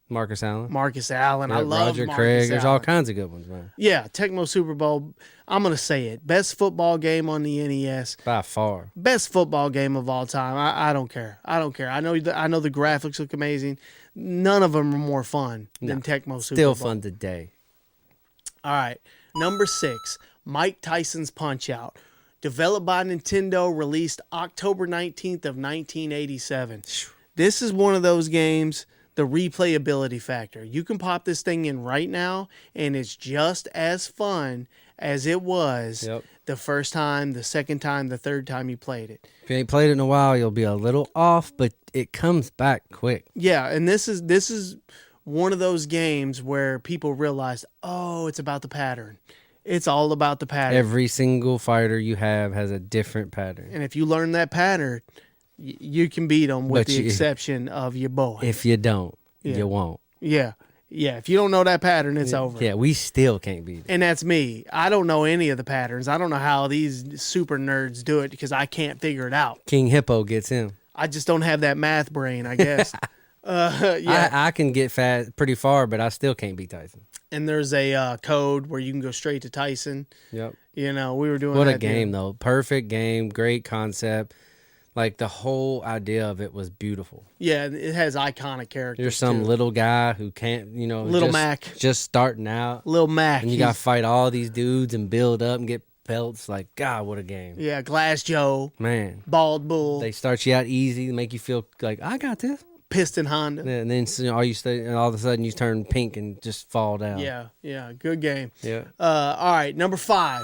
Marcus Allen. Marcus Allen. I Yeah, love Roger Marcus Craig. There's all Allen. kinds of good ones, man. Yeah, Tecmo Super Bowl. I'm gonna say it. Best football game on the NES. By far. Best football game of all time. I don't care. I know the graphics look amazing. None of them are more fun than Tecmo Super Still Bowl. fun today. All right, number 6, Mike Tyson's Punch-Out. Developed by Nintendo, released October 19th of 1987. This is one of those games, the replayability factor. You can pop this thing in right now, and it's just as fun as it was the first time, the second time, the third time you played it. If you ain't played it in a while, you'll be a little off, but it comes back quick. Yeah, and this is one of those games where people realize, oh, it's about the pattern. It's all about the pattern. Every single fighter you have has a different pattern. And if you learn that pattern, you can beat them with the exception of your boy. If you don't, you won't. Yeah. If you don't know that pattern, it's over. Yeah, we still can't beat it. And that's me. I don't know any of the patterns. I don't know how these super nerds do it because I can't figure it out. King Hippo gets him. I just don't have that math brain, I guess. I can get pretty far, but I still can't beat Tyson. And there's a code where you can go straight to Tyson. Yep. We were doing What that. a game, though. Perfect game. Great concept. Like the whole idea of it was beautiful. Yeah, it has iconic characters. You're some too. little guy who can't, Little Mac. just starting out. Lil Mac. And you got to fight all these dudes and build up and get belts. Like, God, what a game. Yeah, Glass Joe. Man. Bald Bull. They start you out easy to make you feel like, I got this. Piston Honda. And then all of a sudden you turn pink and just fall down. Yeah, good game. Yeah. All right, number 5.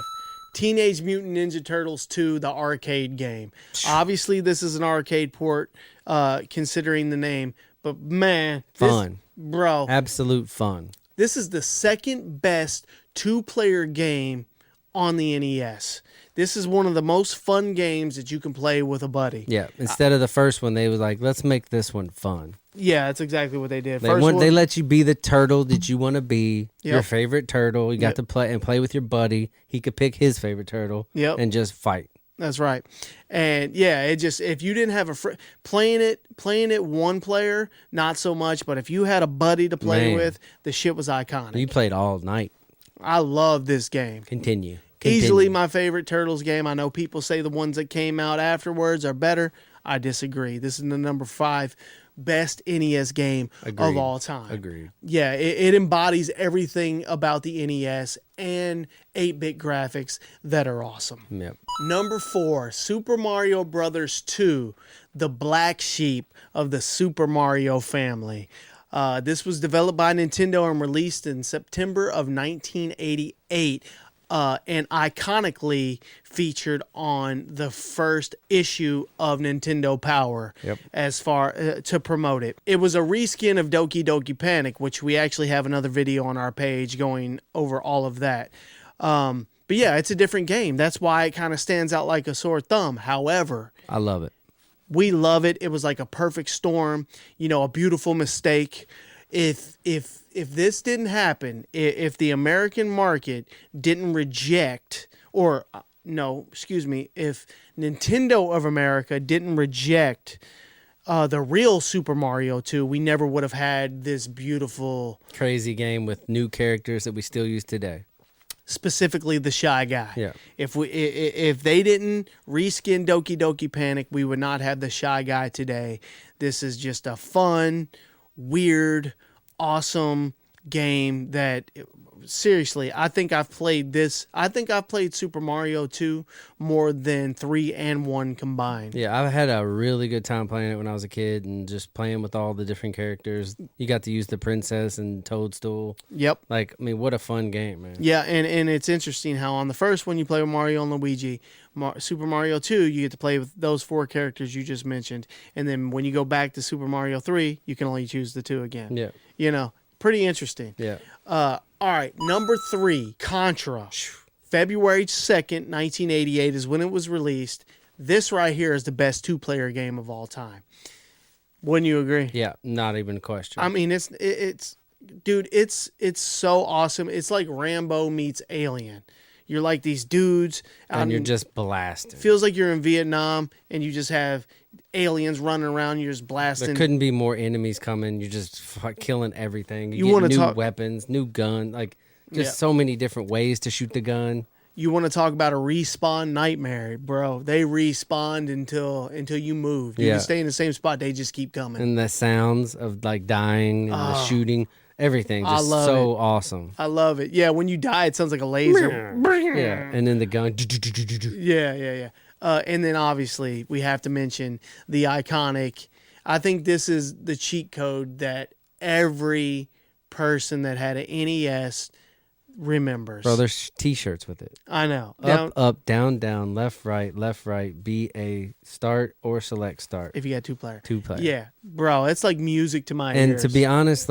Teenage Mutant Ninja Turtles 2, the arcade game. Obviously, this is an arcade port, considering the name. But, man. Fun. Bro. Absolute fun. This is the second best 2-player game on the NES. This is one of the most fun games that you can play with a buddy. Yeah. Instead of the first one, they was like, let's make this one fun. Yeah, that's exactly what they did. They let you be the turtle that you want to be, Yep. your favorite turtle. You got to play with your buddy. He could pick his favorite turtle and just fight. That's right. And yeah, it just, if you didn't have playing it one player, not so much, but if you had a buddy to play with, the shit was iconic. You played all night. I love this game. Continue. Easily my favorite Turtles game. I know people say the ones that came out afterwards are better. I disagree. This is the number 5 best NES game of all time. Agreed. Yeah, it embodies everything about the NES and 8-bit graphics that are awesome. Yep. Number 4, Super Mario Brothers 2, the black sheep of the Super Mario family. This was developed by Nintendo and released in September of 1988. And iconically featured on the first issue of Nintendo Power as far to promote it. It was a reskin of Doki Doki Panic, which we actually have another video on our page going over all of that. But yeah, it's a different game. That's why it kind of stands out like a sore thumb. However, I love it. We love it. It was like a perfect storm, a beautiful mistake. If this didn't happen, if the American market didn't reject, if Nintendo of America didn't reject the real Super Mario 2, we never would have had this beautiful, crazy game with new characters that we still use today. Specifically the Shy Guy. Yeah. If they didn't reskin Doki Doki Panic, we would not have the Shy Guy today. This is just a fun, weird, awesome game that, seriously, I think I've played Super Mario 2 more than 3 and 1 combined. Yeah, I had a really good time playing it when I was a kid and just playing with all the different characters. You got to use the princess and Toadstool. Yep. What a fun game, man. Yeah, and it's interesting how on the first one you play with Mario and Luigi. Super Mario 2, you get to play with those 4 characters you just mentioned. And then when you go back to Super Mario 3, you can only choose the 2 again. Yeah. Pretty interesting. Yeah. All right, number 3, Contra. February 2nd, 1988 is when it was released. This right here is the best 2-player game of all time. Wouldn't you agree? Yeah, not even a question. I mean, it's so awesome. It's like Rambo meets Alien. You're like these dudes. And you're just blasting. Feels like you're in Vietnam and you just have aliens running around. You're just blasting. There couldn't be more enemies coming. You're just killing everything. You get new weapons, new gun. So many different ways to shoot the gun. You want to talk about a respawn nightmare, bro. They respawned until you moved. You can stay in the same spot. They just keep coming. And the sounds of dying and the shooting. Everything just so awesome. I love it. Yeah, when you die, it sounds like a laser. Yeah, and then the gun. Yeah. And then obviously we have to mention the iconic. I think this is the cheat code that every person that had an NES remembers. Bro, there's T-shirts with it. I know. Up, down, left, right, B, start or select start. If you got 2-player. 2-player. Yeah, bro, it's like music to my ears. ears. And to be honest,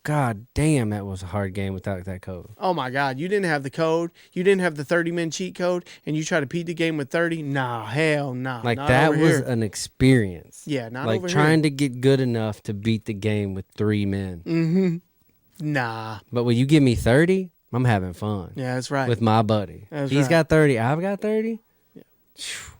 God damn, that was a hard game without that code. Oh my God, you didn't have the code. You didn't have the 30-min cheat code, and you try to beat the game with 30? Nah, hell no. Nah, that was here. an experience. Yeah, not over here. Trying to get good enough to beat the game with 3 men. Mm-hmm. Nah. But when you give me 30, I'm having fun. Yeah, that's right. With my buddy. He's got 30, I've got 30. Yeah.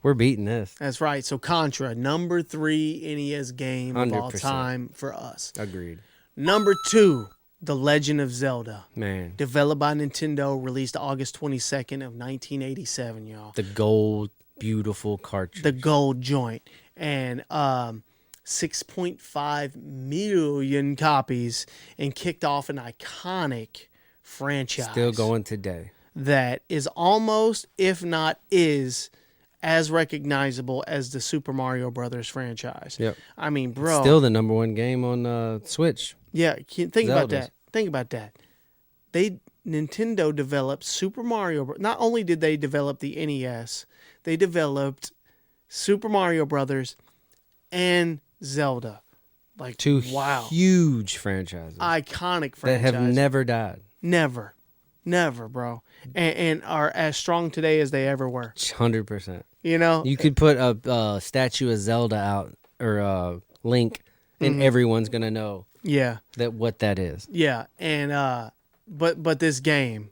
We're beating this. That's right. So Contra, number 3 NES game 100%. Of all time for us. Agreed. Number 2, The Legend of Zelda. Man. Developed by Nintendo, released August 22nd of 1987, y'all. The gold beautiful cartridge. the gold joint, and 6.5 million copies, and kicked off an iconic franchise. Still going today. That is almost, if not is, as recognizable as the Super Mario Brothers franchise. Yep. I mean, bro. It's still the number one game on Switch. Yeah, think about Zeldas. that. Think about that. Nintendo developed Super Mario. Not only did they develop the NES, they developed Super Mario Brothers and Zelda. Like Two wow, huge franchises iconic franchises that have never died. never, bro, and are as strong today as they ever were. 100%. You know, You could put a statue of Zelda out or Link, and everyone's gonna know. Yeah, What that is. yeah, and but this game,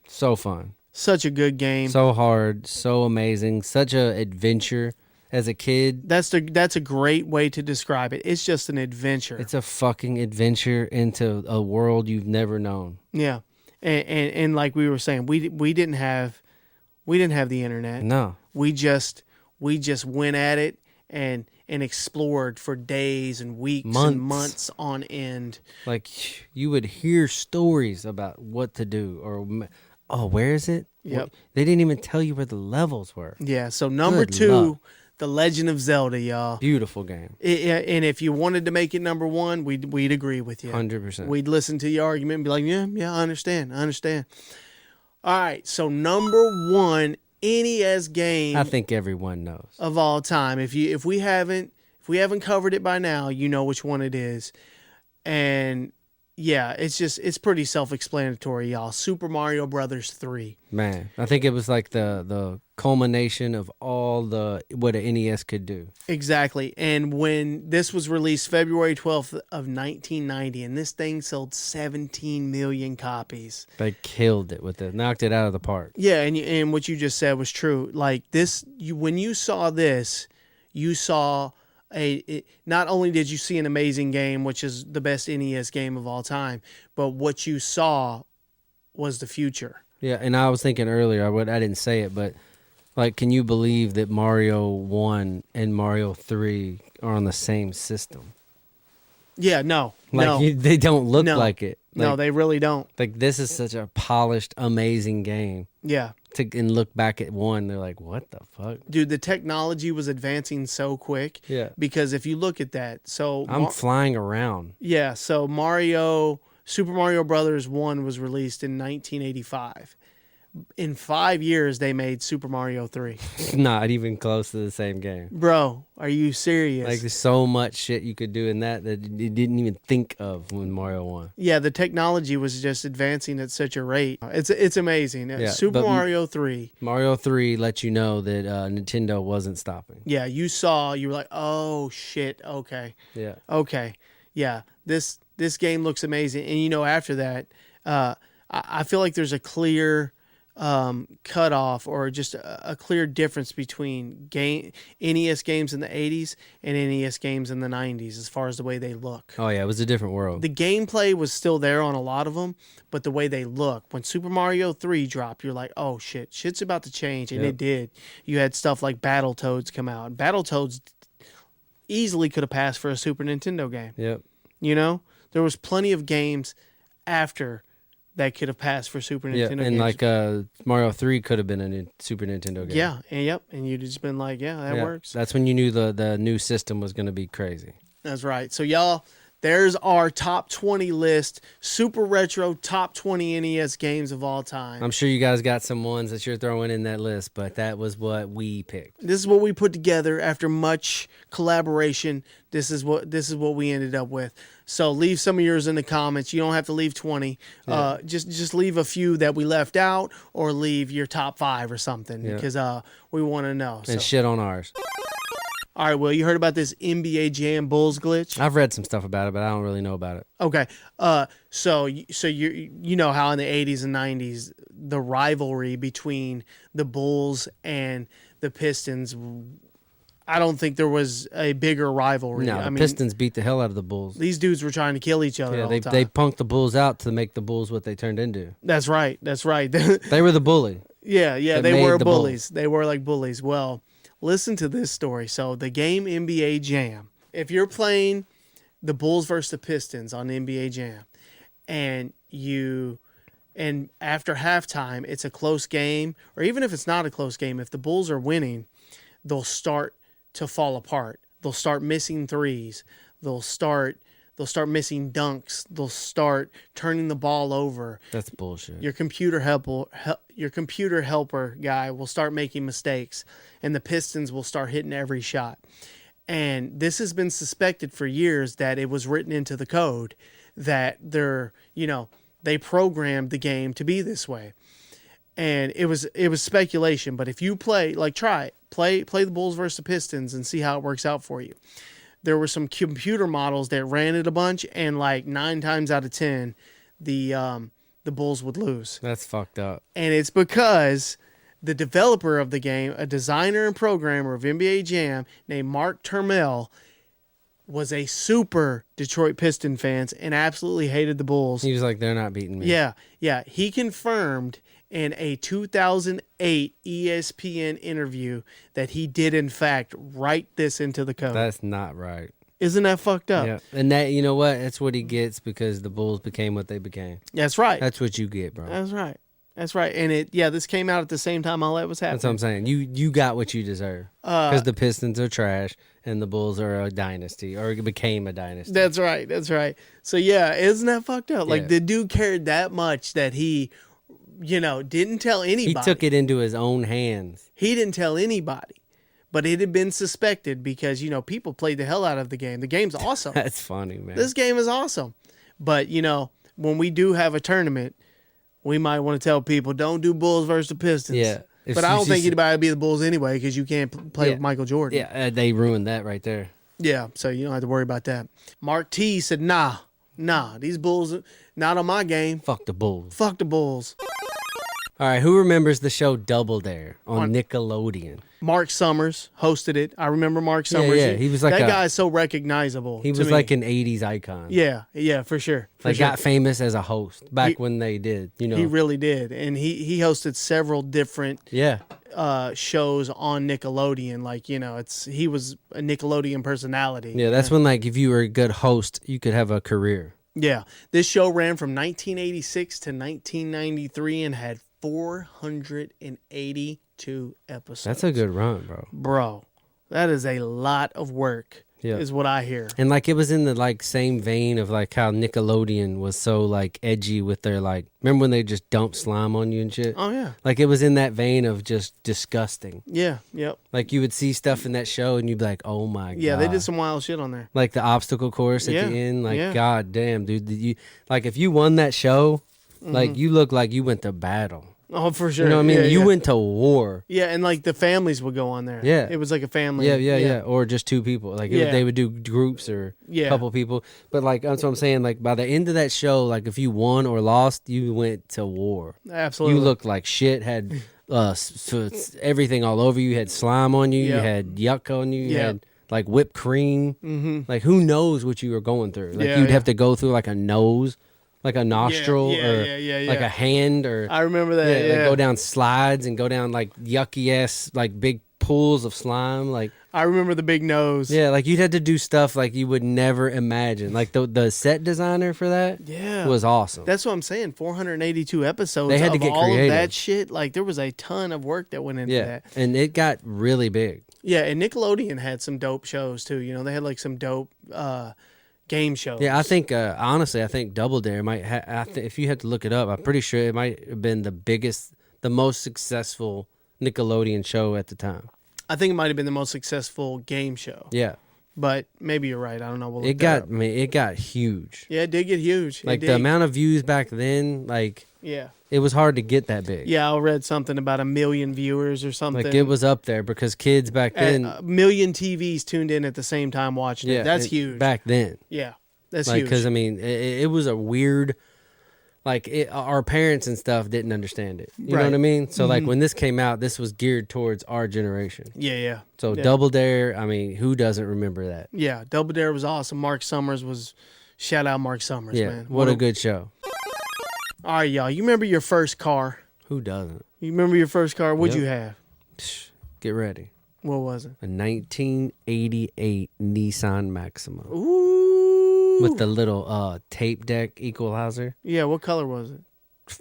So fun. such a good game. So hard, so amazing, such a adventure as a kid. That's a great way to describe it. It's just an adventure. It's a fucking adventure into a world you've never known. Yeah, and like we were saying, we didn't have the internet. No. We just went at it and explored for days and weeks and months on end. Like you would hear stories about what to do or where is it? Yep. They didn't even tell you where the levels were. Yeah. So number Good 2, luck. The Legend of Zelda, y'all. Beautiful game. And if you wanted to make it number 1, we'd agree with you. 100%. We'd listen to your argument and be like, yeah, I understand. All right. So number 1 NES game. I think everyone knows. Of all time. If we haven't covered it by now, you know which one it is. And yeah, it's pretty self-explanatory, y'all. Super Mario Brothers 3. Man, I think it was like the culmination of all what an NES could do. Exactly. And when this was released February 12th of 1990, and this thing sold 17 million copies. They killed it with it, knocked it out of the park. Yeah, and what you just said was true. Like this, when you saw this, you saw not only did you see an amazing game, which is the best NES game of all time, but what you saw was the future. Yeah, and I was thinking earlier, I didn't say it, but like, can you believe that Mario 1 and Mario 3 are on the same system? Yeah, no. They don't look like it. Like, No, they really don't. Like, this is such a polished, amazing game. Yeah. And look back at 1, they're like, what the fuck? Dude, the technology was advancing so quick. Yeah. Because if you look at that, so I'm flying around. Yeah, so Super Mario Brothers 1 was released in 1985. In 5 years, they made Super Mario 3. Not even close to the same game. Bro, are you serious? Like, there's so much shit you could do in that you didn't even think of when Mario 1. Yeah, the technology was just advancing at such a rate. It's amazing. Yeah, Super Mario 3. Mario 3 let you know that Nintendo wasn't stopping. Yeah, you were like, oh, shit, okay. Yeah. Okay, yeah, this game looks amazing. And, after that, I feel like there's a clear cutoff or just a clear difference between NES games in the 80s and NES games in the 90s as far as the way they look. Oh, yeah, it was a different world. The gameplay was still there on a lot of them, but the way they look. When Super Mario 3 dropped, you're like, oh, shit's about to change, and It did. You had stuff like Battletoads come out. Battletoads easily could have passed for a Super Nintendo game. Yep. There was plenty of games after that could have passed for Super Nintendo games. And like Mario 3 could have been a Super Nintendo game. Yeah, and you'd just been like, yeah, that works. That's when you knew the new system was going to be crazy. That's right. So y'all, there's our top 20 list, super retro top 20 NES games of all time. I'm sure you guys got some ones that you're throwing in that list, but that was what we picked. This is what we put together after much collaboration. This is what we ended up with. So leave some of yours in the comments. You don't have to leave 20. Yeah. Just leave a few that we left out, or leave your top 5 or something, because we want to know. And shit on ours. All right, Will, you heard about this NBA Jam Bulls glitch? I've read some stuff about it, but I don't really know about it. Okay. So you know how in the 80s and 90s the rivalry between the Bulls and the Pistons, I don't think there was a bigger rivalry. No, the Pistons beat the hell out of the Bulls. These dudes were trying to kill each other all the time. They punked the Bulls out to make the Bulls what they turned into. That's right. They were the bully. Yeah, that they made were the bullies. They were like bullies. Well, listen to this story. So the game NBA Jam. If you're playing the Bulls versus the Pistons on NBA Jam, and after halftime, it's a close game, or even if it's not a close game, if the Bulls are winning, they'll start to fall apart. They'll start missing threes. They'll start missing dunks. They'll start turning the ball over. That's bullshit. Your computer helper guy will start making mistakes, and the Pistons will start hitting every shot. And this has been suspected for years that it was written into the code that they programmed the game to be this way. And it was speculation, but if you try it. Play the Bulls versus the Pistons and see how it works out for you. There were some computer models that ran it a bunch, and like 9 times out of 10, the Bulls would lose. That's fucked up. And it's because the developer of the game, a designer and programmer of NBA Jam named Mark Turmel, was a super Detroit Piston fan and absolutely hated the Bulls. He was like, they're not beating me. Yeah. He confirmed in a 2008 ESPN interview that he did, in fact, write this into the code. That's not right. Isn't that fucked up? Yeah. And that, you know what? That's what he gets because the Bulls became what they became. That's right. That's what you get, bro. That's right. And this came out at the same time all that was happening. That's what I'm saying. You got what you deserve. Because the Pistons are trash and the Bulls are a dynasty, or became a dynasty. That's right. So, yeah, isn't that fucked up? Like, the dude cared that much that he, didn't tell anybody. He took it into his own hands. He didn't tell anybody. But it had been suspected because, people played the hell out of the game. The game's awesome. That's funny, man. This game is awesome. But, when we do have a tournament, we might want to tell people, don't do Bulls versus the Pistons. Yeah. But I don't think anybody would be the Bulls anyway because you can't play with Michael Jordan. Yeah, they ruined that right there. Yeah, so you don't have to worry about that. Mark T said, nah, these Bulls, not on my game. Fuck the Bulls. All right, who remembers the show Double Dare on Nickelodeon? Mark Summers hosted it. I remember Mark Summers. Yeah, he was like that guy is so recognizable. He was like an 80s icon. Yeah, for sure. Got famous as a host back when they did, He really did. And he hosted several different shows on Nickelodeon. He was a Nickelodeon personality. Yeah, that's when if you were a good host, you could have a career. Yeah. This show ran from 1986 to 1993 and had 482 episodes. That's a good run, bro. Bro, that is a lot of work, is what I hear. And it was in the same vein of how Nickelodeon was so edgy with their remember when they just dumped slime on you and shit? Oh yeah. It was in that vein of just disgusting. Yeah, yep. You would see stuff in that show and you'd be like, oh my God. Yeah, they did some wild shit on there. The obstacle course at the end, God damn, dude. If you won that show, you look like you went to battle. Oh, for sure. You know what I mean? You went to war. Yeah, and the families would go on there. Yeah. It was like a family. Yeah. Or just 2 people. They would do groups or a couple people. But that's what I'm saying. By the end of that show, if you won or lost, you went to war. Absolutely. You looked like shit, had everything all over you. You had slime on you. Yep. You had yuck on you. You had whipped cream. Mm-hmm. Who knows what you were going through? You'd have to go through a nose. A nostril or a hand or I remember that. Go down slides and go down yucky ass big pools of slime. I remember the big nose. Yeah, you'd have to do stuff you would never imagine. The set designer for that was awesome. That's what I'm saying. 482 episodes. They had to get all creative. Of that shit. There was a ton of work that went into that. And it got really big. Yeah, and Nickelodeon had some dope shows too. They had some dope game shows. Yeah, I think honestly, I think Double Dare might. If you had to look it up, I'm pretty sure it might have been the most successful Nickelodeon show at the time. I think it might have been the most successful game show. Yeah, but maybe you're right. I don't know. It got huge. Yeah, it did get huge. The amount of views back then, it was hard to get that big. Yeah, I read something about 1 million viewers or something. It was up there because kids back then... 1 million TVs tuned in at the same time watching it. That's huge. Back then. Yeah, that's huge. Because, it was a weird... our parents and stuff didn't understand it. You know what I mean? So, when this came out, this was geared towards our generation. Yeah. So, Double Dare, who doesn't remember that? Yeah, Double Dare was awesome. Mark Summers was... Shout out Mark Summers, man. What a good show. All right, y'all. You remember your first car? Who doesn't? You remember your first car? What'd Yep. you have? Get ready. What was it? A 1988 Nissan Maxima Ooh. with the little tape deck equalizer. Yeah, what color was it?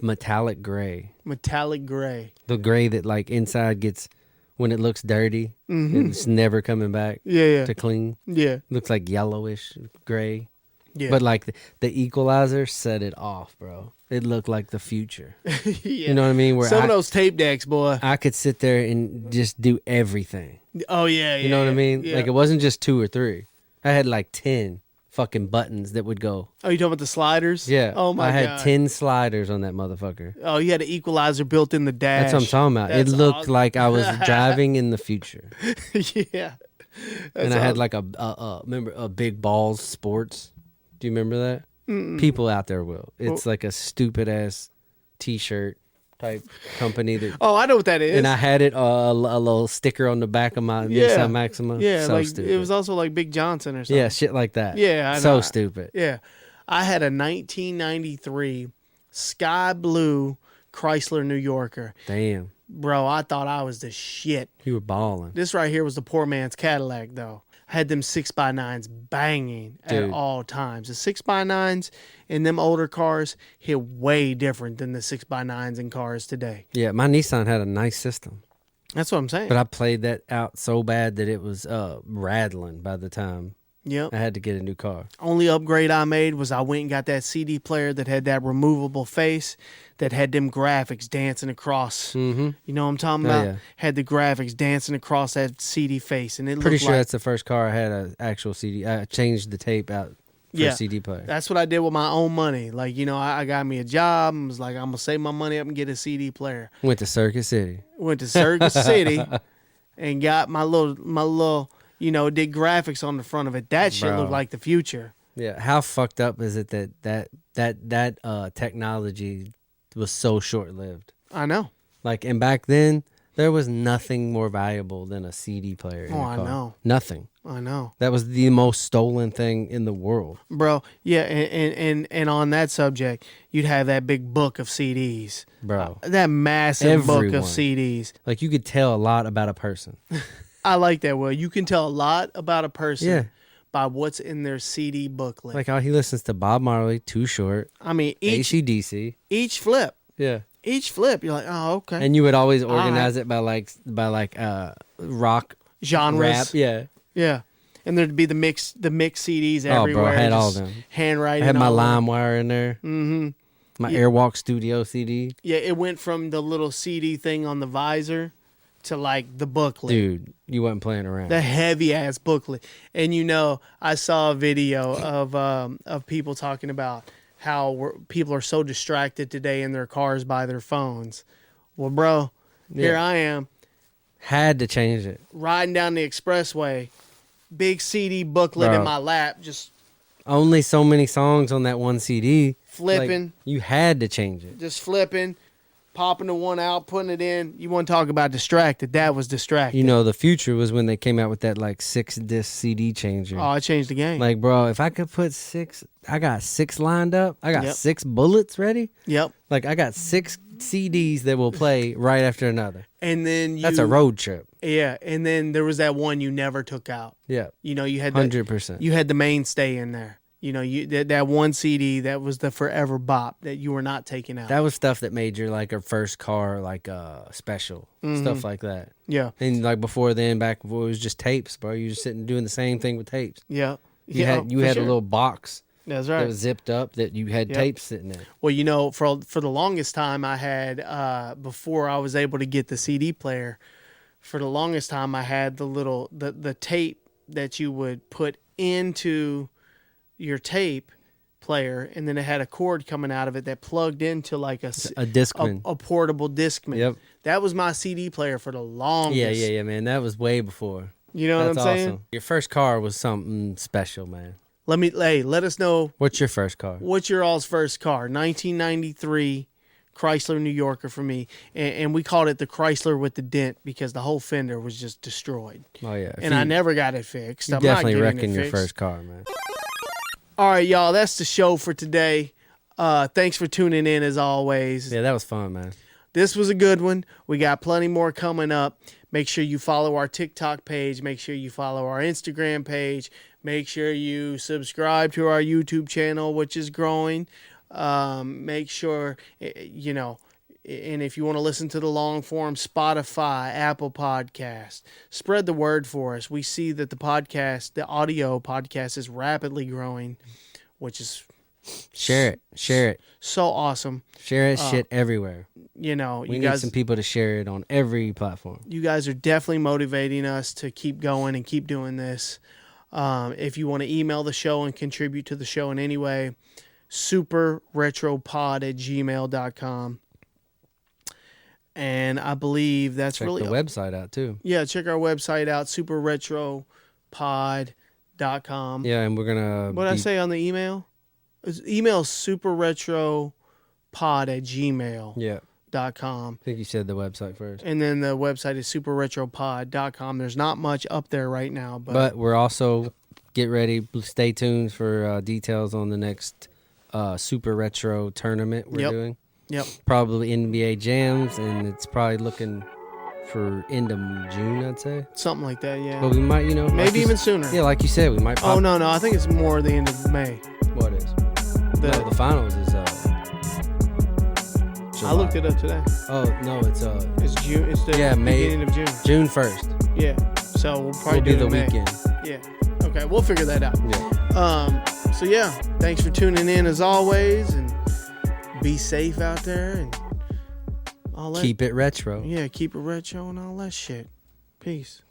Metallic gray. Metallic gray. The gray that like inside gets, when it looks dirty, it's never coming back Yeah. to clean. Yeah. Looks like yellowish gray. Yeah. But like the equalizer set it off, bro. It looked like the future. Yeah. You know what I mean? Where Some of those tape decks, boy. I could sit there and just do everything. Oh, yeah. You know what I mean? Yeah. Like it wasn't just 2 or 3. I had like 10 fucking buttons that would go. Oh, you talking about the sliders? Yeah. Oh, my God. I had 10 sliders on that motherfucker. Oh, you had an equalizer built in the dash. That's what I'm talking about. That's It looked awesome. like I was driving in the future. Yeah. And I had like remember a Big Balls Sports. Do you remember that? People out there will. It's like a stupid ass T-shirt type company that. Oh, I know what that is. And I had it a little sticker on the back of my Nissan Maxima. Yeah, so like stupid. it was also like Big Johnson or something. Yeah, shit like that. Yeah, I so know. stupid. Yeah. I had a 1993 sky blue Chrysler New Yorker. Damn, Bro, I thought I was the shit. you were balling. This right here was the poor man's Cadillac, though. I had them 6x9s banging at Dude. all times. The 6x9s in them older cars hit way different than the 6x9s in cars today. Yeah, my Nissan had a nice system, That's what I'm saying. but I played that out so bad that it was rattling by the time Yep. I had to get a new car. Only upgrade I made was I went and got that CD player that had that removable face that had them graphics dancing across. Mm-hmm. You know what I'm talking Oh, about? yeah. Had the graphics dancing across that CD face, and it Pretty looked sure like that's the first car I had an actual CD. I changed the tape out for Yeah. a CD player. that's what I did with my own money. Like, you know, I got me a job and was like, I'm gonna save my money up and get a CD player. Went to Circuit City. Went to Circuit City and got my little, you know, did graphics on the front of it. That shit Bro. looked like the future. Yeah, how fucked up is it that technology was so short lived? I know. Like, and back then there was nothing more valuable than a CD player. In Oh, a I car. know. Nothing. I know. That was the most stolen thing in the world. Bro, yeah, and on that subject, you'd have that big book of CDs. Bro. That massive book Everyone. of CDs. Like you could tell a lot about a person. I like that, Will. You can tell a lot about a person Yeah. by what's in their CD booklet. Like how he listens to Bob Marley, Too Short, I mean, AC/DC. each flip, Yeah. you're like, oh, okay. And you would always All right. organize it by rock Genres. rap. Yeah. Yeah. And there'd be the mix CDs Oh, everywhere. bro, I had all just them. Handwriting. I had my all over. LimeWire in there. Mm-hmm. My Yeah. Airwalk Studio CD. Yeah, it went from the little CD thing on the visor to like the booklet. Dude, you wasn't playing around. The heavy ass booklet. And you know, I saw a video of people talking about how people are so distracted today in their cars by their phones. Well, bro, here Yeah. I am Had to change it. riding down the expressway, big CD booklet Bro. in my lap, just Only so many songs on that one CD. flipping, Like, you had to change it. just flipping, popping the one out, putting it in. You want to talk about distracted? That was distracted. You know, the future was when they came out with that like 6-disc CD changer. Oh, I changed the game. Like, bro, if I could put 6, I got 6 lined up. I got Yep. 6 bullets ready. Yep. Like, I got 6 CDs that will play right after another. And then That's a road trip. Yeah, and then there was that one you never took out. Yeah, You know, you had 100%. You had the mainstay in there. You know, that one CD that was the forever bop that you were not taking out. That was stuff that made your like a first car like special, stuff like that. Yeah, And like before then, back before it was just tapes, bro. You were just sitting doing the same thing with tapes. yeah. You yeah, had for a sure. little box That's that right. was zipped up that you had Yep. tapes sitting there. Well, you know, for the longest time I had before I was able to get the CD player, for the longest time I had the little the tape that you would put into your tape player, and then it had a cord coming out of it that plugged into like a Discman. a portable Discman. Yep. That was my CD player for the longest. Yeah, man. That was way before. You know That's what I'm saying? awesome. Your first car was something special, man. Let us know What's your first car? what's your all's first car. 1993 Chrysler New Yorker for me, and we called it the Chrysler with the dent because the whole fender was just destroyed, Oh yeah, and I never got it fixed. You I'm definitely not wrecking getting it your fixed. first car, man. All right, y'all, that's the show for today. Thanks for tuning in as always. Yeah, that was fun, man. this was a good one. We got plenty more coming up. Make sure you follow our TikTok page. Make sure you follow our Instagram page. Make sure you subscribe to our YouTube channel, which is growing. Make sure, and if you want to listen to the long form, Spotify, Apple Podcast, spread the word for us. We see that the audio podcast is rapidly growing, which is share it. So awesome. Share it shit everywhere. We you need some people to share it on every platform. You guys are definitely motivating us to keep going and keep doing this. If you want to email the show and contribute to the show in any way, superretropod@gmail.com. And I believe that's check really the website out too. Yeah, check our website out, superretropod.com. Yeah, and we're gonna. What did I say on the email? Email superretropod@gmail.com. Yeah. I think you said the website first. And then the website is superretropod.com. There's not much up there right now, but we're also get ready. Stay tuned for details on the next Super Retro tournament we're doing. Yep. Probably NBA jams, and it's probably looking for end of June, I'd say. Something like that, yeah. But we might, maybe like even sooner. Yeah, like you said, we might. Oh no, I think it's more the end of May. What is? The finals is July. I looked it up today. Oh no, it's June. It's the beginning of June. June 1st. Yeah. So we'll probably do the May. weekend. Yeah. Okay, we'll figure that out. Yeah. So yeah, thanks for tuning in as always, and be safe out there and all that. Keep it retro. Yeah, keep it retro and all that shit. Peace.